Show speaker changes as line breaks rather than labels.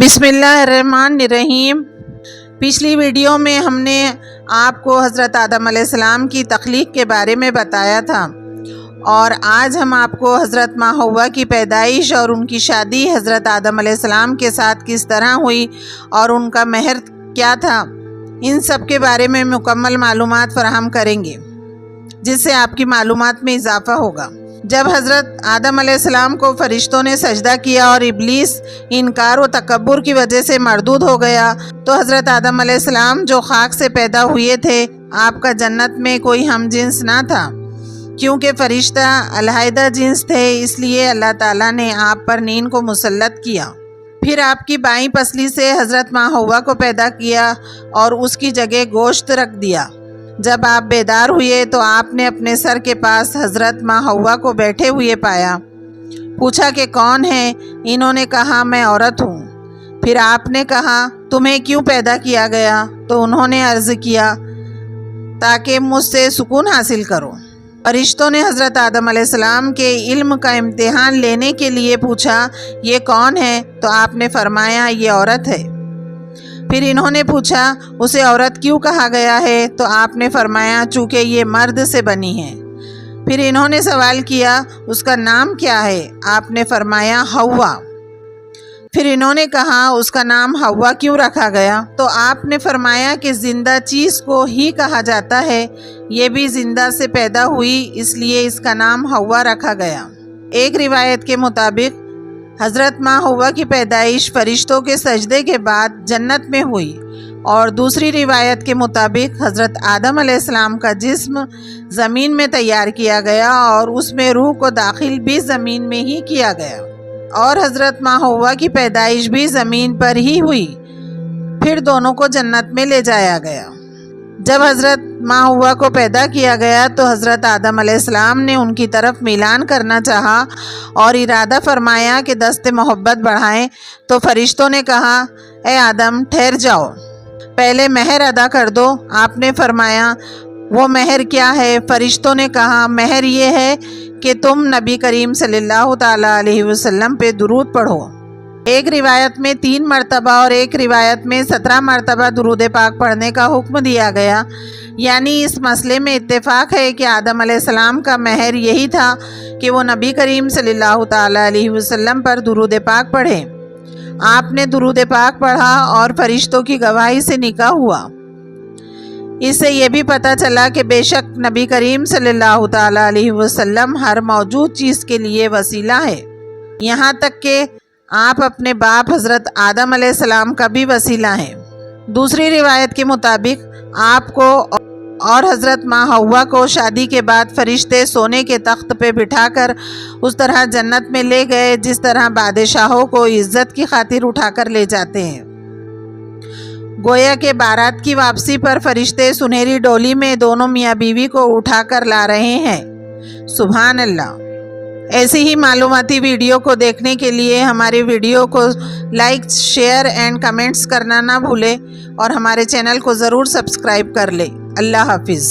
بسم اللہ الرحمن الرحیم۔ پچھلی ویڈیو میں ہم نے آپ کو حضرت آدم علیہ السلام کی تخلیق کے بارے میں بتایا تھا، اور آج ہم آپ کو حضرت ماں حوا کی پیدائش اور ان کی شادی حضرت آدم علیہ السلام کے ساتھ کس طرح ہوئی اور ان کا مہر کیا تھا، ان سب کے بارے میں مکمل معلومات فراہم کریں گے، جس سے آپ کی معلومات میں اضافہ ہوگا۔ جب حضرت آدم علیہ السلام کو فرشتوں نے سجدہ کیا اور ابلیس انکار و تکبر کی وجہ سے مردود ہو گیا، تو حضرت آدم علیہ السلام جو خاک سے پیدا ہوئے تھے، آپ کا جنت میں کوئی ہم جنس نہ تھا، کیونکہ فرشتہ علیحدہ جنس تھے، اس لیے اللہ تعالیٰ نے آپ پر نیند کو مسلط کیا۔ پھر آپ کی بائیں پسلی سے حضرت ماں حوا کو پیدا کیا اور اس کی جگہ گوشت رکھ دیا۔ جب آپ بیدار ہوئے تو آپ نے اپنے سر کے پاس حضرت ماں حوا کو بیٹھے ہوئے پایا۔ پوچھا کہ کون ہے؟ انہوں نے کہا میں عورت ہوں۔ پھر آپ نے کہا تمہیں کیوں پیدا کیا گیا؟ تو انہوں نے عرض کیا تاکہ مجھ سے سکون حاصل کرو۔ فرشتوں نے حضرت آدم علیہ السلام کے علم کا امتحان لینے کے لیے پوچھا یہ کون ہے؟ تو آپ نے فرمایا یہ عورت ہے۔ پھر انہوں نے پوچھا اسے عورت کیوں کہا گیا ہے؟ تو آپ نے فرمایا چونکہ یہ مرد سے بنی ہے۔ پھر انہوں نے سوال کیا اس کا نام کیا ہے؟ آپ نے فرمایا حوا۔ پھر انہوں نے کہا اس کا نام حوا کیوں رکھا گیا؟ تو آپ نے فرمایا کہ زندہ چیز کو ہی کہا جاتا ہے، یہ بھی زندہ سے پیدا ہوئی، اس لیے اس کا نام حوا رکھا گیا۔ ایک روایت کے مطابق حضرت ماں حوا کی پیدائش فرشتوں کے سجدے کے بعد جنت میں ہوئی، اور دوسری روایت کے مطابق حضرت آدم علیہ السلام کا جسم زمین میں تیار کیا گیا اور اس میں روح کو داخل بھی زمین میں ہی کیا گیا، اور حضرت ماں حوا کی پیدائش بھی زمین پر ہی ہوئی، پھر دونوں کو جنت میں لے جایا گیا۔ جب حضرت ماں حوا کو پیدا کیا گیا تو حضرت آدم علیہ السلام نے ان کی طرف میلان کرنا چاہا اور ارادہ فرمایا کہ دست محبت بڑھائیں، تو فرشتوں نے کہا اے آدم ٹھہر جاؤ، پہلے مہر ادا کر دو۔ آپ نے فرمایا وہ مہر کیا ہے؟ فرشتوں نے کہا مہر یہ ہے کہ تم نبی کریم صلی اللہ تعالیٰ علیہ وسلم پہ درود پڑھو۔ ایک روایت میں 3 مرتبہ اور ایک روایت میں 17 مرتبہ درود پاک پڑھنے کا حکم دیا گیا، یعنی اس مسئلے میں اتفاق ہے کہ آدم علیہ السلام کا مہر یہی تھا کہ وہ نبی کریم صلی اللہ تعالیٰ علیہ وسلم پر درود پاک پڑھیں۔ آپ نے درود پاک پڑھا اور فرشتوں کی گواہی سے نکاح ہوا۔ اس سے یہ بھی پتہ چلا کہ بے شک نبی کریم صلی اللہ تعالیٰ علیہ وسلم ہر موجود چیز کے لیے وسیلہ ہے، یہاں تک کہ آپ اپنے باپ حضرت آدم علیہ السلام کا بھی وسیلہ ہیں۔ دوسری روایت کے مطابق آپ کو اور حضرت ماں حوا کو شادی کے بعد فرشتے سونے کے تخت پہ بٹھا کر اس طرح جنت میں لے گئے جس طرح بادشاہوں کو عزت کی خاطر اٹھا کر لے جاتے ہیں۔ گویا کہ بارات کی واپسی پر فرشتے سنہری ڈولی میں دونوں میاں بیوی کو اٹھا کر لا رہے ہیں۔ سبحان اللہ۔ ایسی ہی معلوماتی ویڈیو کو دیکھنے کے لیے ہماری ویڈیو کو لائک، شیئر اینڈ کمنٹس کرنا نہ بھولیں، اور ہمارے چینل کو ضرور سبسکرائب کر لیں۔ اللہ حافظ۔